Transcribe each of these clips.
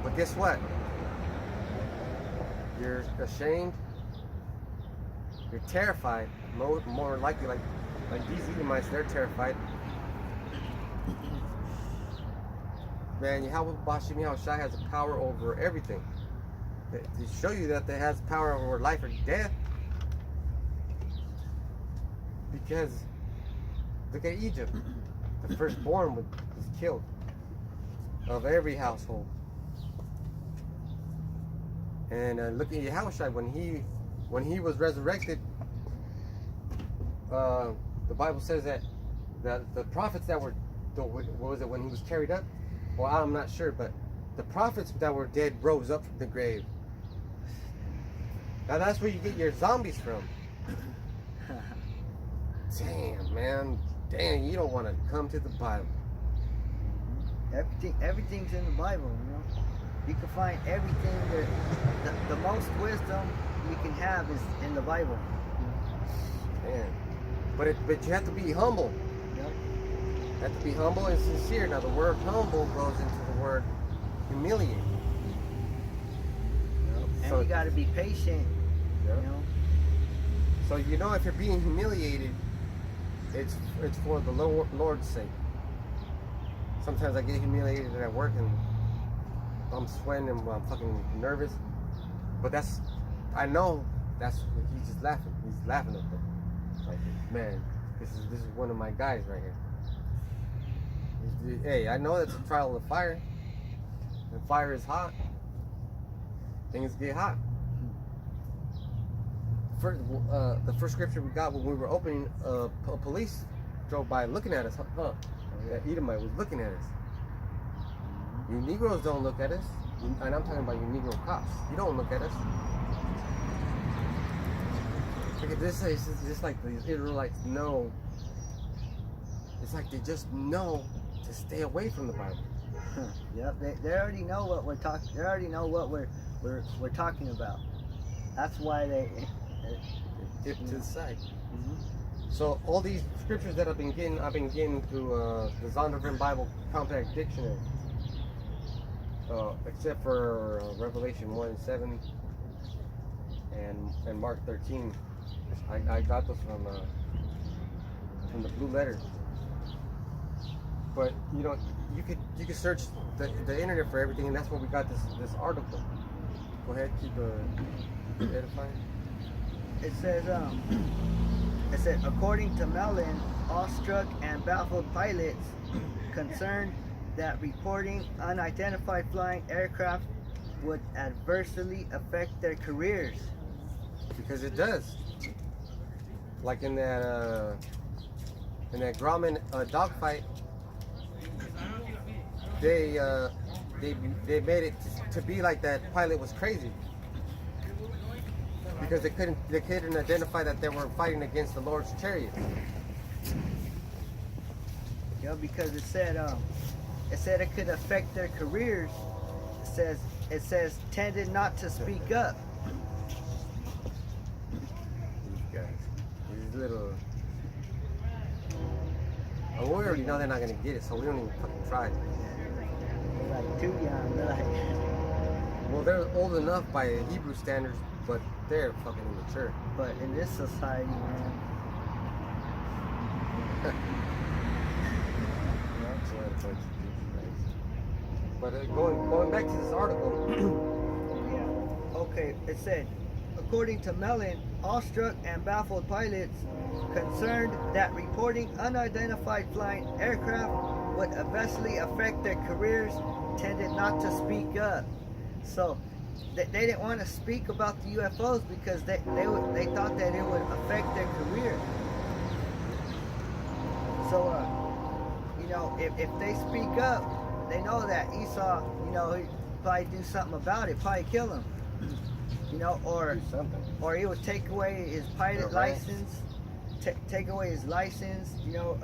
But guess what? You're ashamed. You're terrified. More likely, like these Edomites, they're terrified. Man, Yahweh Bashim Yahushua has a power over everything. To show you that they has power over life or death. Because look at Egypt. The firstborn was killed of every household. And look at Yahushua when he was resurrected. The Bible says that the prophets that were, what was it when he was carried up? Well, I'm not sure, but the prophets that were dead rose up from the grave. Now that's where you get your zombies from. Damn, man. Damn, you don't want to come to the Bible. Everything's in the Bible, you know. You can find everything that the most wisdom you can have is in the Bible. Man. But you have to be humble. Yep. You have to be humble and sincere. Now the word humble goes into the word humiliate. Yep. And So- you got to be patient. Yep. You know. So you know if you're being humiliated, it's for the Lord's sake. Sometimes I get humiliated at work and I'm sweating and I'm fucking nervous. But I know he's just laughing. He's laughing at them. Like, man, this is one of my guys right here. Hey, I know that's a trial of fire. And fire is hot. Things get hot. The first scripture we got when we were opening, police drove by looking at us. That Edomite was looking at us. You Negroes don't look at us. And I'm talking about you Negro cops. You don't look at us. Look at this. It's just like the Israelites know. It's like they just know to stay away from the Bible. Yep. They already know what we're talking. They already know what we're talking about. That's why they Dip to the side. Mm-hmm. So all these scriptures that I've been getting through the Zondervan Bible Compact Dictionary. Except for Revelation 1:7 and Mark 13. I got those from the Blue Letter. But you know, you could search the internet for everything, and that's where we got this article. Go ahead, keep edifying. It said, according to Mellon, awestruck and baffled pilots concerned that reporting unidentified flying aircraft would adversely affect their careers. Because it does. Like in that Grauman dogfight, they made it to be like that pilot was crazy. Because they couldn't identify that they were fighting against the Lord's chariots. Yeah, because it said it could affect their careers. It says tended not to speak up. These guys, these little. Oh, we already know they're not gonna get it, so we don't even fucking try. They're like too young. They're like, Well, they're old enough by Hebrew standards, but they're fucking immature. but in this society, man. But going back to this article, Yeah. Okay. It said, according to Mellon, awestruck and baffled pilots concerned that reporting unidentified flying aircraft would adversely affect their careers tended not to speak up. So they didn't want to speak about the UFOs because they thought that it would affect their career. So you know, if they speak up, they know that Esau, you know, he'd probably do something about it, probably kill him. You know, or he would take away his pilot license, take away his license, you know,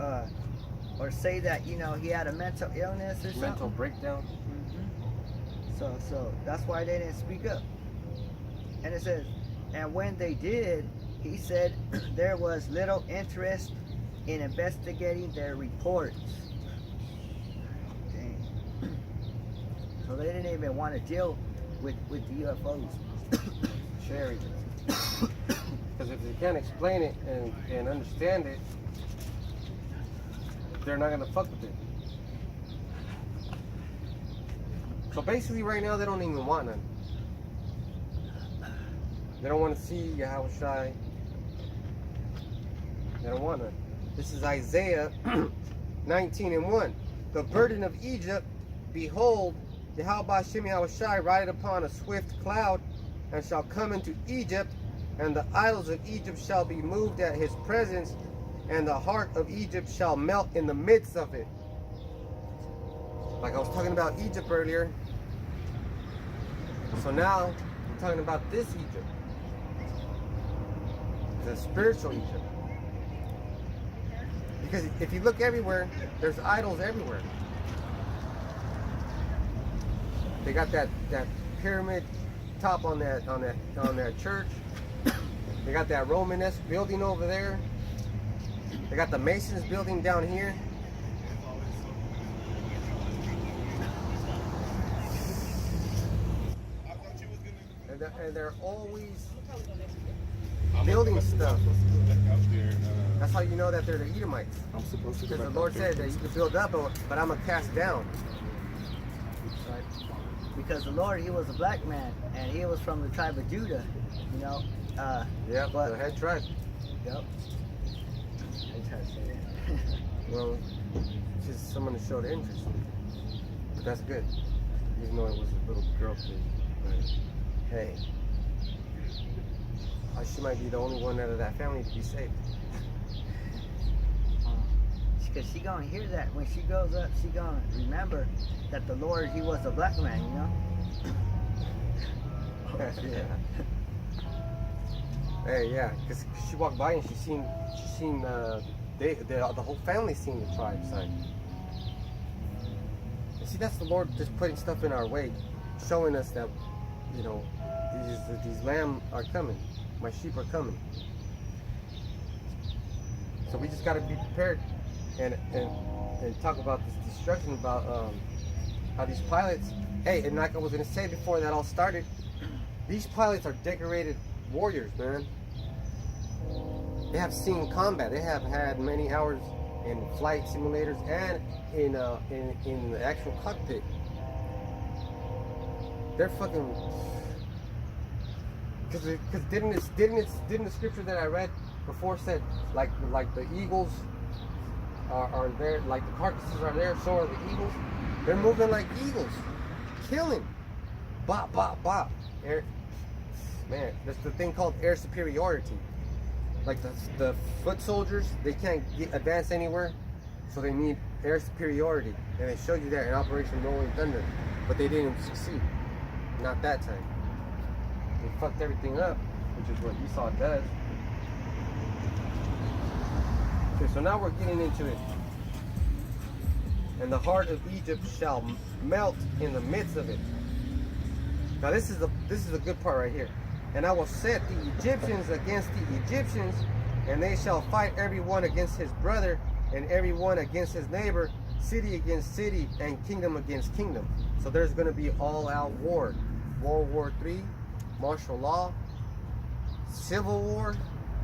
or say that, you know, he had a mental illness or something. mental breakdown. So that's why they didn't speak up. And it says, and when they did, he said there was little interest in investigating their reports. Dang. So they didn't even want to deal with the UFOs. Chariots. Because if they can't explain it and understand it, they're not gonna fuck with it. So basically right now they don't even want none. They don't want to see Yahushua. They don't want none. This is Isaiah 19:1. The burden of Egypt, behold, Yahweh Shem Yahushua rideth upon a swift cloud, and shall come into Egypt, and the idols of Egypt shall be moved at his presence, and the heart of Egypt shall melt in the midst of it. Like I was talking about Egypt earlier. So now I'm talking about this Egypt. The spiritual Egypt. Because if you look everywhere, there's idols everywhere. They got that pyramid top on that church. They got that Romanesque building over there. They got the Masons building down here. And they're always building stuff. That's how you know that they're the Edomites. I'm supposed to. Because the Lord said that you can build up, but I'm gonna cast down. Right? Because the Lord, he was a black man, and he was from the tribe of Judah. You know. Yeah, but the head tribe. Yep. I tried to say that. Well, just someone to show the interest. But that's good. Even though it was a little girl kid. But hey, she might be the only one out of that family to be saved. Because she gonna hear that when she grows up. She gonna remember that the Lord, he was a black man. You know. Yeah. Hey, yeah, because she walked by and she seen the whole family seen the tribe sign. And see, that's the Lord just putting stuff in our way, showing us that, you know, these lambs are coming, my sheep are coming. So we just got to be prepared and talk about this destruction, about how these pilots. Hey, and like I was gonna say before that all started, these pilots are decorated warriors, man. They have seen combat. They have had many hours in flight simulators and in the actual cockpit. They're fucking. Because didn't the scripture that I read before said like the eagles are there, like the carcasses are there, so are the eagles. They're moving like eagles, killing, bop bop bop. Man, there's the thing called air superiority. Like the foot soldiers, they can't advance anywhere, so they need air superiority. And they showed you that in Operation Rolling Thunder, but they didn't succeed. Not that time. They fucked everything up, which is what Esau does. Okay, so now we're getting into it. And the heart of Egypt shall melt in the midst of it. Now this is the good part right here. And I will set the Egyptians against the Egyptians, and they shall fight every one against his brother, and every one against his neighbor, city against city, and kingdom against kingdom. So there's going to be all-out war. World War III, martial law, civil war,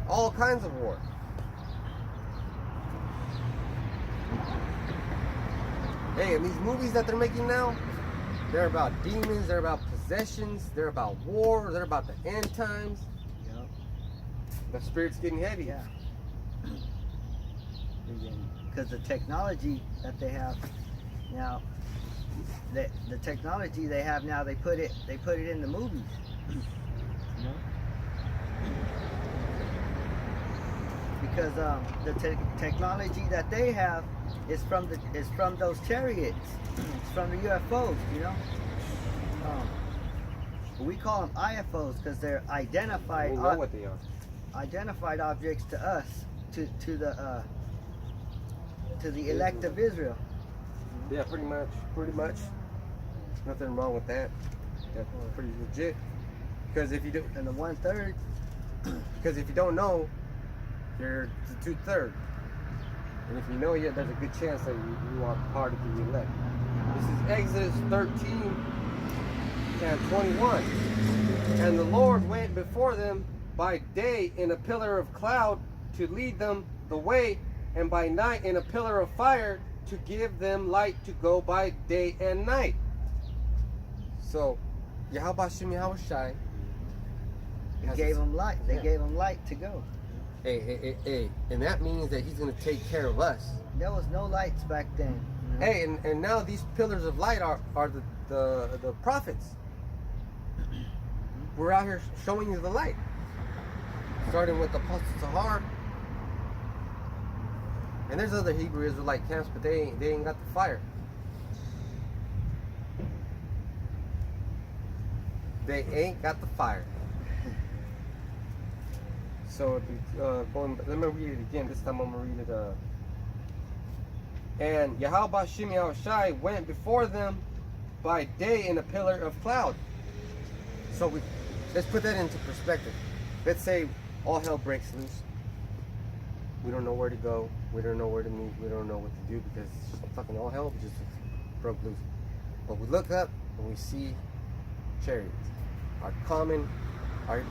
all kinds of war. Hey, and these movies that they're making now, they're about demons, they're about possessions, they're about war, they're about the end times. Yep. The spirit's getting heavy. Yeah. Because the technology that they have now, the technology they have now, they put it in the movies. You know? Because the technology that they have is from those chariots. It's from the UFOs, you know. We call them IFOs because they're identified. We know what they are. Identified objects to us, to the elect of Israel. Yeah, pretty much. Nothing wrong with that. That's pretty legit. Because if you do, And the 1/3. because if you don't know, you're the 2/3. And if you know yet, there's a good chance that you are part of the elect. This is Exodus 13. and 21. And the Lord went before them by day in a pillar of cloud to lead them the way, and by night in a pillar of fire to give them light to go by day and night. So, Yahweh Shem Yahweh Shai. He gave them light. They gave him light to go. Hey. And that means that he's going to take care of us. There was no lights back then. You know? Hey, and now these pillars of light are the prophets. We're out here showing you the light. Starting with the Apostle Sahar. And there's other Hebrew Israelite camps, but they ain't got the fire. They ain't got the fire. So, let me read it again. This time I'm going to read it. And Yahweh Shem Yahweh Shai went before them by day in a pillar of cloud. So let's put that into perspective. Let's say all hell breaks loose. We don't know where to go. We don't know where to meet. We don't know what to do because fucking all hell just broke loose. But we look up and we see chariots. The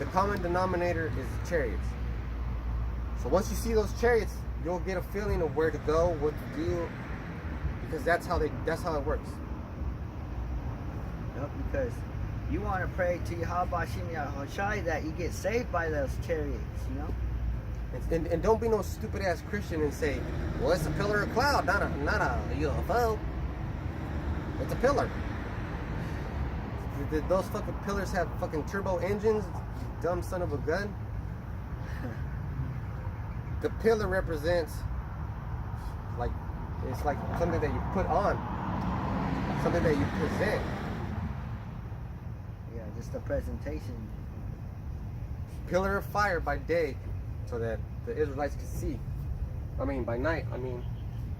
common denominator is chariots. So once you see those chariots, you'll get a feeling of where to go, what to do, because that's how it works. Yep, because you want to pray to Yahweh Shem Yahweh Shai that you get saved by those chariots, you know? And don't be no stupid ass Christian and say, well, it's a pillar of cloud, not a UFO. It's a pillar. Did those fucking pillars have fucking turbo engines? You dumb son of a gun. The pillar represents it's like something that you put on, something that you present. Yeah, just a presentation. Pillar of fire by day, so that the Israelites could see. By night.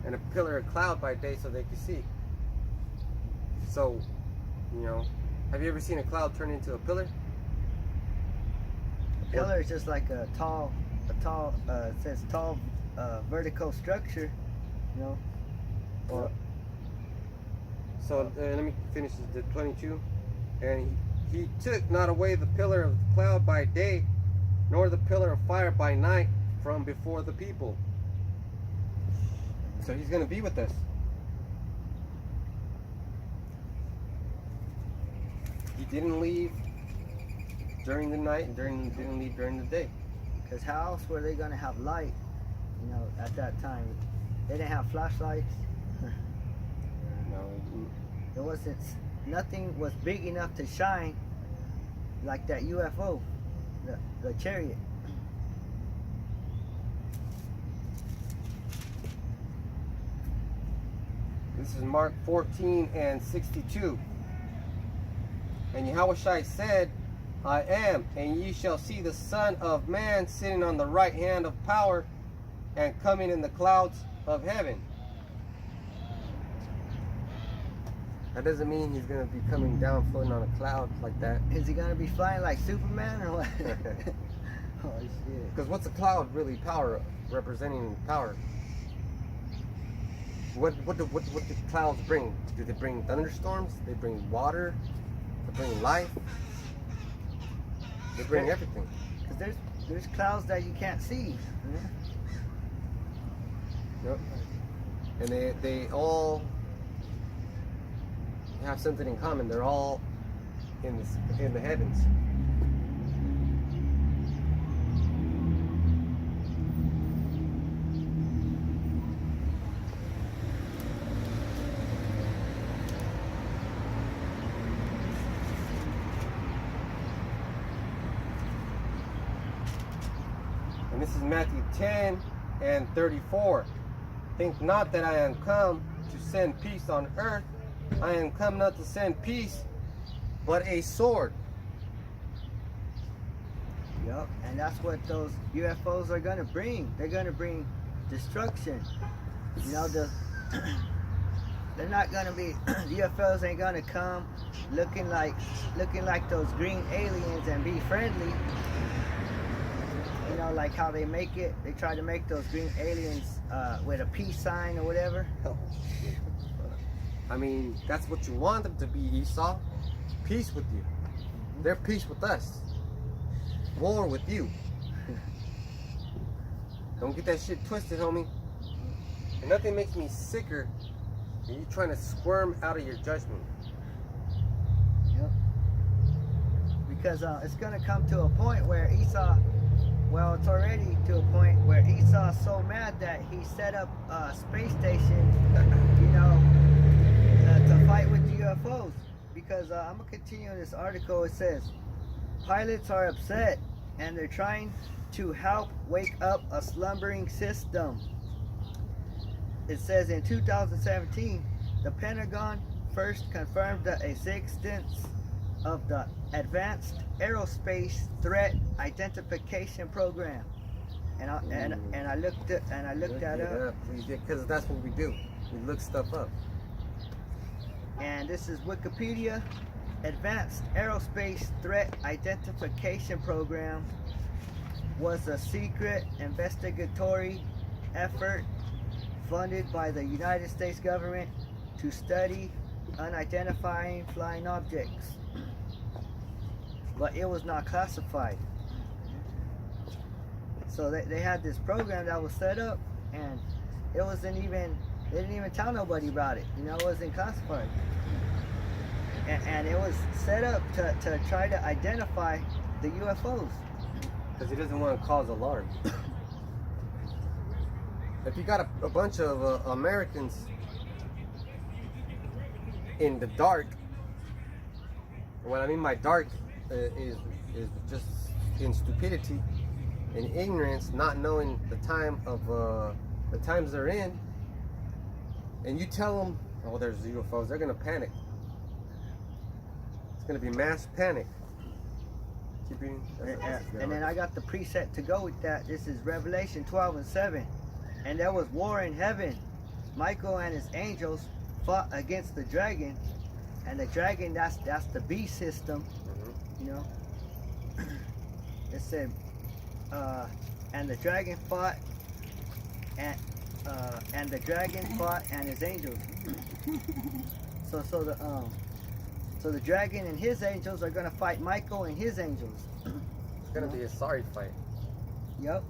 And a pillar of cloud by day, so they could see. So, have you ever seen a cloud turn into a pillar? A pillar is just like a tall, it says tall vertical structure, you know. Or, so let me finish the 22. And he took not away the pillar of the cloud by day, nor the pillar of fire by night from before the people. So he's going to be with us. He didn't leave during the night and didn't leave during the day. Because how else were they going to have light, at that time? They didn't have flashlights. No. Nothing was big enough to shine like that UFO, the chariot. This is Mark 14 and 62. And Yahushua said, I am, and ye shall see the Son of Man sitting on the right hand of power and coming in the clouds of heaven. That doesn't mean he's going to be coming down floating on a cloud like that. Is he going to be flying like Superman or what? Oh, shit. Because what's a cloud really representing power? What do clouds bring? Do they bring thunderstorms? They bring water? They bring life? They bring everything. Because there's clouds that you can't see. Yep. And they all have something in common. They're all in the heavens. And this is Matthew 10 and 34. Think not that I am come to send peace on earth. I am come not to send peace, but a sword. Yep, and that's what those UFOs are going to bring. They're going to bring destruction. They're not going to be, the UFOs ain't going to come looking like those green aliens and be friendly. Like how they make it. They try to make those green aliens with a peace sign or whatever. Oh, shit. That's what you want them to be, Esau. peace with you. They're peace with us. War with you. Don't get that shit twisted, homie. And nothing makes me sicker than you trying to squirm out of your judgment. Yep. Because it's going to come to a point where Esau, well, it's already to a point where Esau's so mad that he set up a space station, you know, to fight with the UFOs. Because I'm going to continue this article. It says, pilots are upset and they're trying to help wake up a slumbering system. It says in 2017, the Pentagon first confirmed the existence of the Advanced Aerospace Threat Identification Program, and I looked that up. Because that's what we do. We look stuff up. And this is Wikipedia. Advanced Aerospace Threat Identification Program was a secret investigatory effort funded by the United States government to study unidentified flying objects. But it was not classified. So they had this program that was set up, and it wasn't even, they didn't even tell nobody about it. You know, it wasn't classified. And it was set up to try to identify the UFOs. Because he doesn't want to cause alarm. If you got a bunch of Americans in the dark, what I mean by dark is just in stupidity, in ignorance, not knowing the time of the times they're in, and you tell them, oh, there's UFOs, they're gonna panic. It's gonna be mass panic. Keep reading. And then I got the preset to go with that. This is Revelation 12:7. And there was war in heaven. Michael and his angels fought against the dragon. And the dragon, that's the beast system. You know. It said, and the dragon fought, and the dragon fought and his angels. So the dragon and his angels are gonna fight Michael and his angels. It's gonna be a sorry fight. Yep.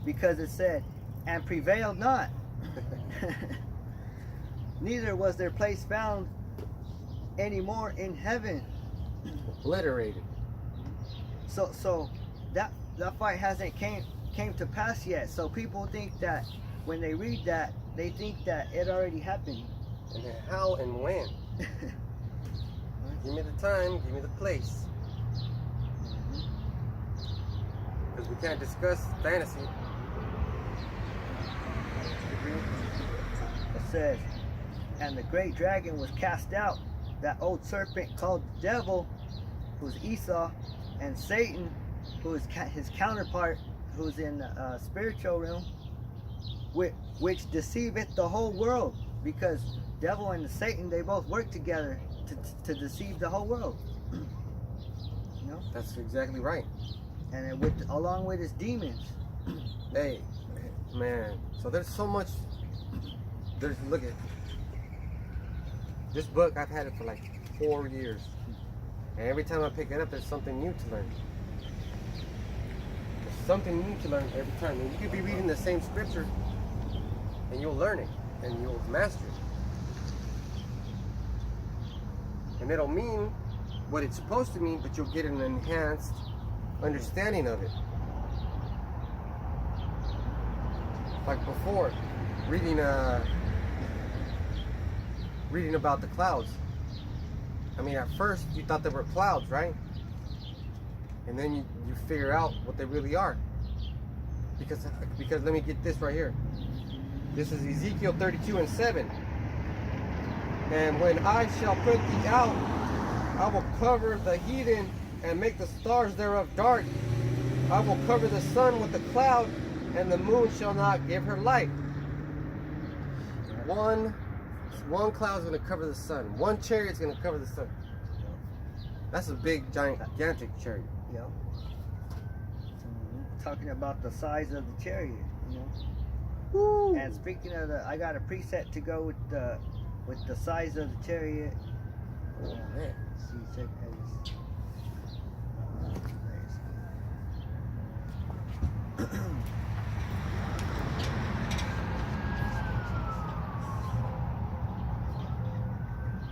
Because it said, and prevailed not. Neither was their place found anymore in heaven. Obliterated. So that fight hasn't came to pass yet. So people think that when they read that, they think that it already happened. And then how and when? Give me the time, give me the place. Because we can't discuss fantasy. It says, and the great dragon was cast out, that old serpent called the devil, who's Esau, and Satan, who is his counterpart, who's in the spiritual realm, which deceiveth the whole world. Because devil and Satan, they both work together to deceive the whole world. You know? That's exactly right. And along with his demons. Hey, man. So there's so much. Look at this book. I've had it for like 4 years, and every time I pick it up, there's something new to learn. There's something new to learn every time. And you could be reading the same scripture, and you'll learn it, and you'll master it. And it'll mean what it's supposed to mean, but you'll get an enhanced understanding of it. Like before, reading about the clouds. I mean, at first you thought they were clouds, right? And then you figure out what they really are. Because let me get this right here. This is Ezekiel 32:7. And when I shall put thee out, I will cover the heathen and make the stars thereof dark. I will cover the sun with a cloud, and the moon shall not give her light. One cloud is going to cover the sun. One chariot is going to cover the sun. That's a big, gigantic chariot. Yep. Talking about the size of the chariot, you know. Woo. And speaking of I got a preset to go with the size of the chariot. Oh man. See, check this.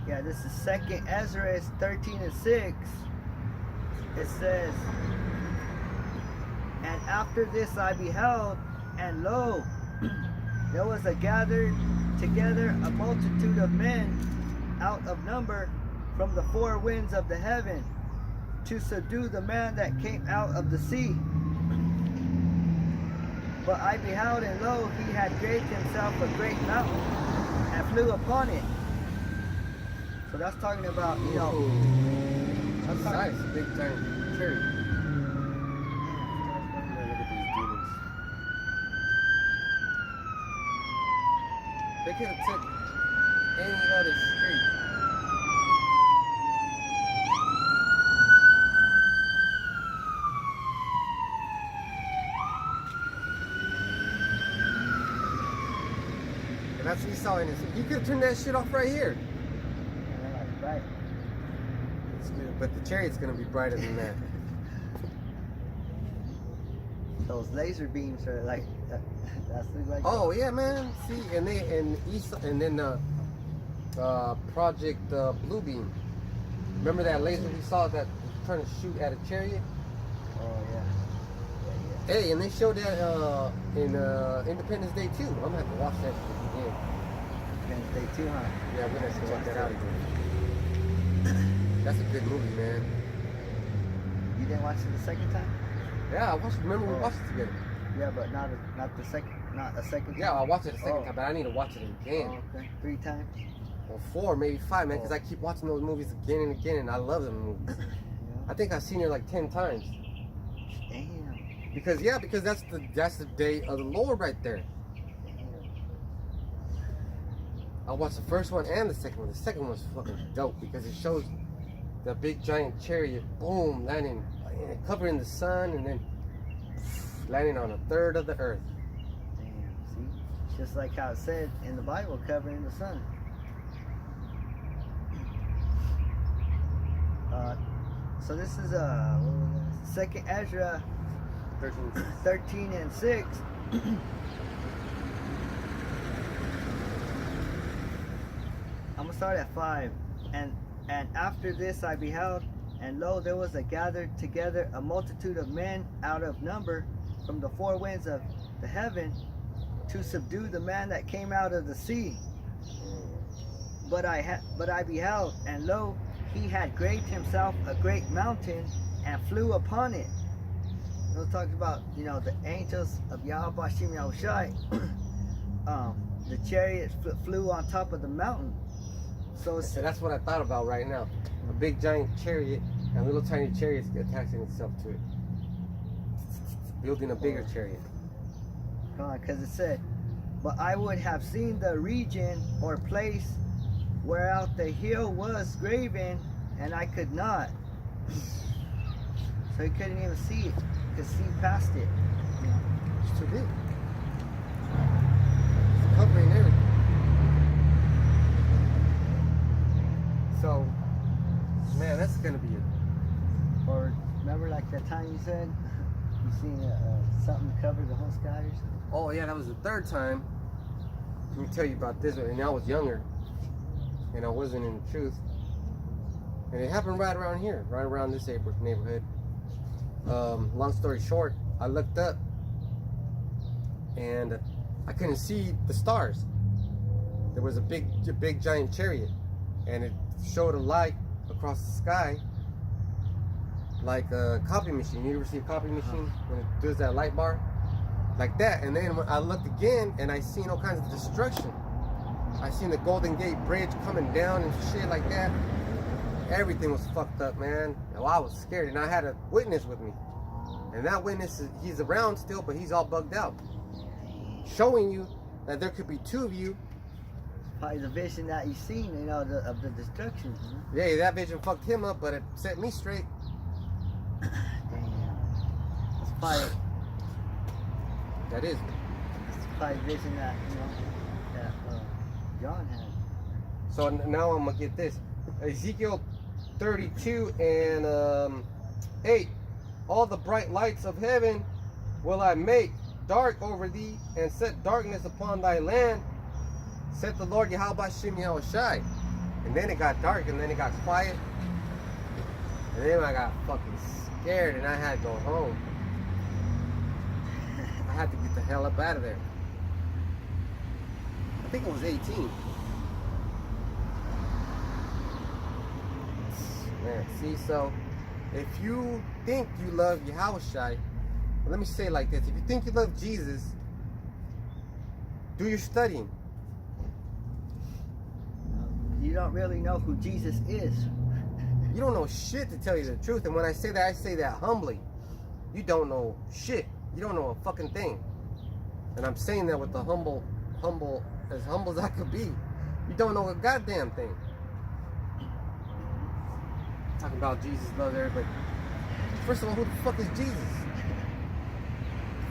Yeah, this is Second Ezra 13:6. It says, "And after this I beheld, and lo, there was a gathered together a multitude of men out of number from the four winds of the heaven to subdue the man that came out of the sea. But I beheld, and lo, he had graved himself a great mountain and flew upon it." So that's talking about, you know, That's nice, big giant chariot. Look at these demons. They could have took any other street. And that's what he saw in his. You could have turned that shit off right here. Right. It's good, but the chariot's gonna be brighter than that. Those laser beams are like, that's like. Oh yeah, man. See, and then Project Blue Beam. Remember that laser we saw that was trying to shoot at a chariot? Oh yeah. Hey, and they showed that in Independence Day too. I'm gonna have to watch that shit again. Independence Day too, huh? Yeah, we're gonna have to check that out again. That's a good movie, man. You didn't watch it the second time? Yeah, I watched. Remember we watched it together. Yeah, but not a second time. Yeah, I watched it a second time, but I need to watch it again. Oh, okay. 3 times. Or 4, maybe 5, man, because I keep watching those movies again and again, and I love them movies. Yeah. I think I've seen it like 10 times. Damn. Because that's the day of the Lord right there. I watched the first one and the second one. The second one's fucking dope because it shows the big giant chariot, boom, landing, covering the sun, and then landing on a third of the earth. Damn. See, just like how it said in the Bible, covering the sun. So this is Second Ezra 13:6. I'm gonna start at 5. And after this I beheld, and lo, there was a gathered together a multitude of men out of number from the four winds of the heaven to subdue the man that came out of the sea. But I beheld, and lo, he had graved himself a great mountain and flew upon it. It talks about, you know, the angels of Yahweh Hashem Yahushai. The chariots flew on top of the mountain. So that's what I thought about right now. A big giant chariot and little tiny chariots attaching itself to it. Building a bigger chariot. Because it said, "But I would have seen the region or place whereout the hill was graven, and I could not." So he couldn't even see it. He could see past it. You know? It's too big. It's covering everything. So, man, that's gonna be it. Or remember, like that time you said you seen something cover the whole sky or something? Oh yeah, that was the 3rd time. Let me tell you about this one. And I was younger, and I wasn't in the truth. And it happened right around here, right around this neighborhood. Long story short, I looked up, and I couldn't see the stars. There was a big giant chariot, and it showed a light across the sky, like a copy machine. You ever see a copy machine when it does that light bar? Like that. And then when I looked again, and I seen all kinds of destruction. I seen the Golden Gate Bridge coming down and shit like that. Everything was fucked up, man. Well, I was scared, and I had a witness with me. And that witness, he's around still, but he's all bugged out. Showing you that there could be 2 of you. Probably the vision that you seen, you know, of the destruction. You know? Yeah, that vision fucked him up, but it set me straight. Damn. That's probably, That is. that's probably vision that, you know, that John had. So now I'm gonna get this. Ezekiel 32 and 8. All the bright lights of heaven will I make dark over thee, and set darkness upon thy land, said the Lord Yahweh Shem Yahushai. And then it got dark, and then it got quiet. And then I got fucking scared, and I had to go home. I had to get the hell up out of there. I think it was 18. Man, see, so if you think you love Yahushai, let me say it like this. If you think you love Jesus, do your studying. You don't really know who Jesus is. You don't know shit, to tell you the truth. And when I say that humbly. You don't know shit. You don't know a fucking thing. And I'm saying that with the humble, as humble as I could be. You don't know a goddamn thing. Talking about Jesus loves everybody. First of all, who the fuck is Jesus?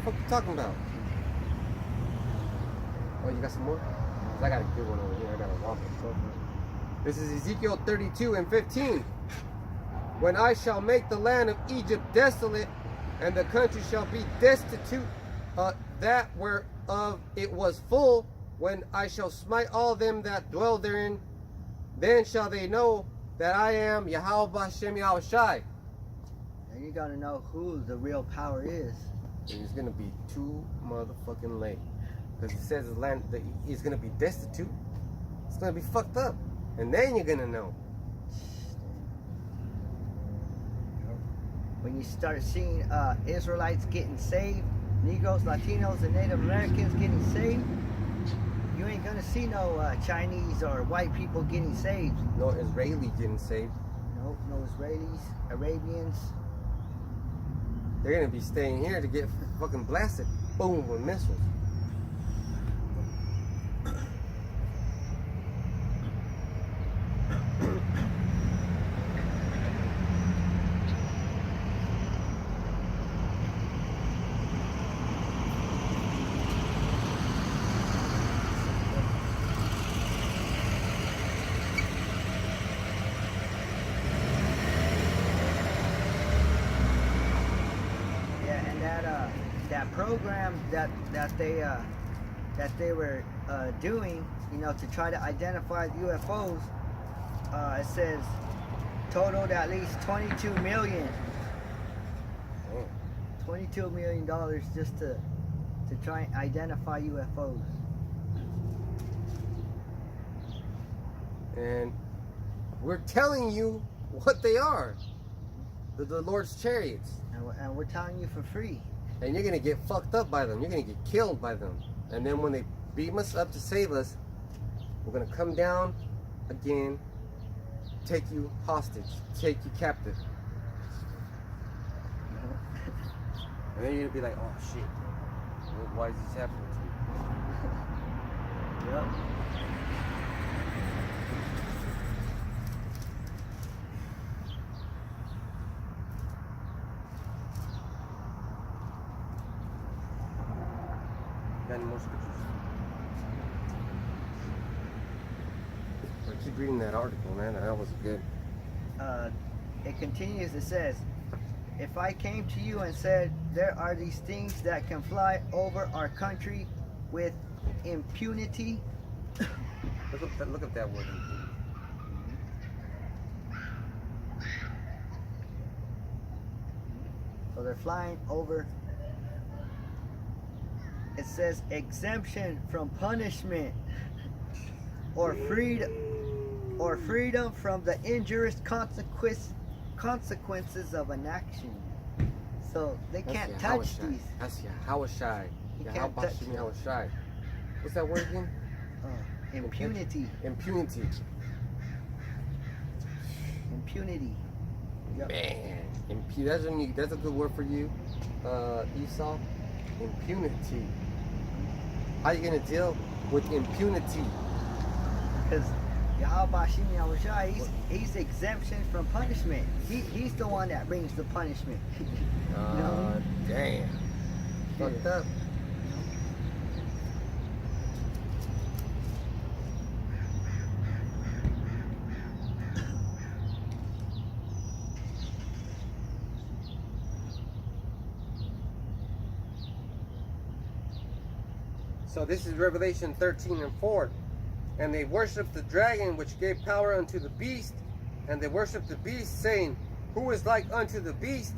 What the fuck you talking about? Oh, you got some more? 'Cause I got a good one over here. I got a whopper. This is Ezekiel 32 and 15. When I shall make the land of Egypt desolate, and the country shall be destitute, that whereof it was full, when I shall smite all them that dwell therein, then shall they know that I am Yahweh Shem Yahushai. And you gotta know who the real power is. And it's gonna be too motherfucking late, because it says the land is gonna be destitute. It's gonna be fucked up, and then you're gonna know. When you start seeing Israelites getting saved, Negroes, Latinos, and Native Americans getting saved, you ain't gonna see no Chinese or white people getting saved. No Israeli getting saved. No Israelis, Arabians. They're gonna be staying here to get fucking blasted. Boom, with missiles. That program that they were doing, you know, to try to identify the UFOs, it says totaled at least 22 million. $22 million just to try and identify UFOs. And we're telling you what they are. The Lord's chariots. And we're telling you for free. And you're going to get fucked up by them. You're going to get killed by them. And then when they beam us up to save us, we're going to come down again, take you hostage, take you captive. And then you're going to be like, oh shit, why is this happening to me? Yep. Got any more scriptures? I keep reading that article, man. That was good. It continues, it says, if I came to you and said, there are these things that can fly over our country with impunity. Look up that word. So they're flying over. It says exemption from punishment or freedom from the injurious consequences of an action. So they can't touch these. That's Yahushai. You can't touch them. Yahushai. What's that word again? Impunity. Impunity. Impunity. Yep. Man, that's a good word for you, Esau. Impunity. How you gonna deal with impunity? Because Yahweh Shem Yahushai, he's exemption from punishment. He's the one that brings the punishment. Damn. Fucked up. So this is Revelation 13:4. And they worshiped the dragon, which gave power unto the beast. And they worshiped the beast, saying, Who is like unto the beast?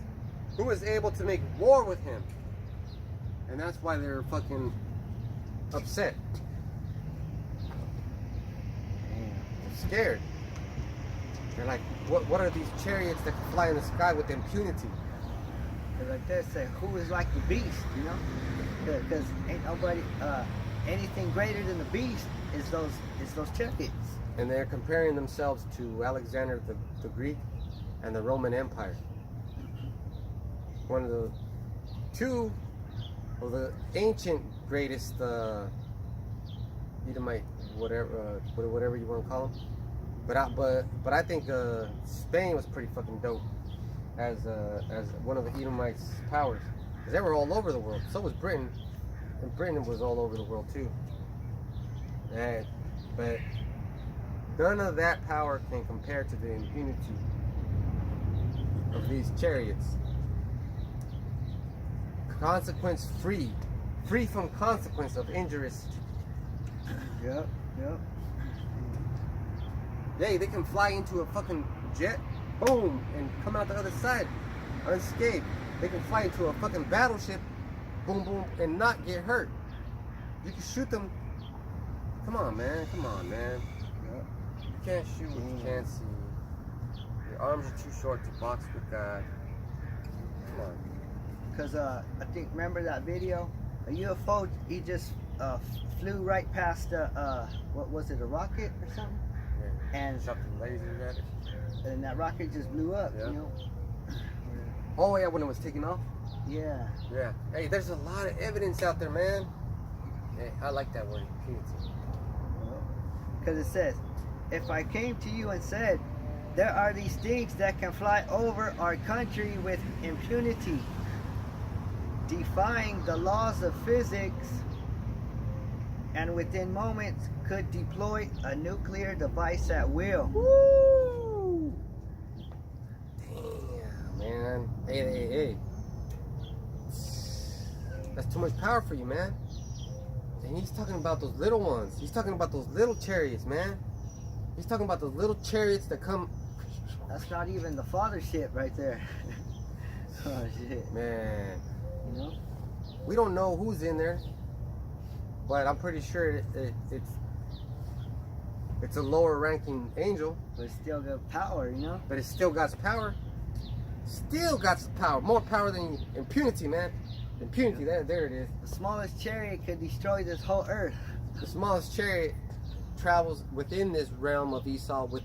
Who is able to make war with him? And that's why they're fucking upset. They're scared. They're like, what are these chariots that can fly in the sky with impunity? They're like this, say, who is like the beast, you know? Because ain't nobody, anything greater than the beast is those chariots. And they're comparing themselves to Alexander the Greek and the Roman Empire. One of the two of the ancient greatest Edomite, whatever you want to call them. But I think Spain was pretty fucking dope as one of the Edomites' powers, because they were all over the world. So was Britain, and Britain was all over the world too. But none of that power can compare to the impunity of these chariots. Consequence free from consequence of injuries. Yep. Yeah, they can fly into a fucking jet, boom, and come out the other side unscathed. They can fly into a fucking battleship, boom, boom, and not get hurt. You can shoot them. Come on, man. Yep. You can't shoot what you can't see. Your arms are too short to box with God. Come on. Because I think, remember that video? A UFO, he just flew right past what was it, a rocket or something? Yeah. And Shot the laser at it. And that rocket just blew up, Yeah. you know? Oh yeah, when it was taking off? Yeah. Yeah. Hey, there's a lot of evidence out there, man. Hey, I like that word, impunity. Because it says, if I came to you and said, there are these things that can fly over our country with impunity, defying the laws of physics, and within moments could deploy a nuclear device at will. Woo! Damn, man. Hey. That's too much power for you, man. And he's talking about those little ones. He's talking about those little chariots, man. He's talking about those little chariots that come. That's not even the father ship right there. Oh shit. Man. You know? We don't know who's in there, but I'm pretty sure it's a lower ranking angel. But it's still got power, you know? But it still got power. Still got power. More power than impunity, man. Impunity, there it is. The smallest chariot could destroy this whole earth. The smallest chariot travels within this realm of Esau with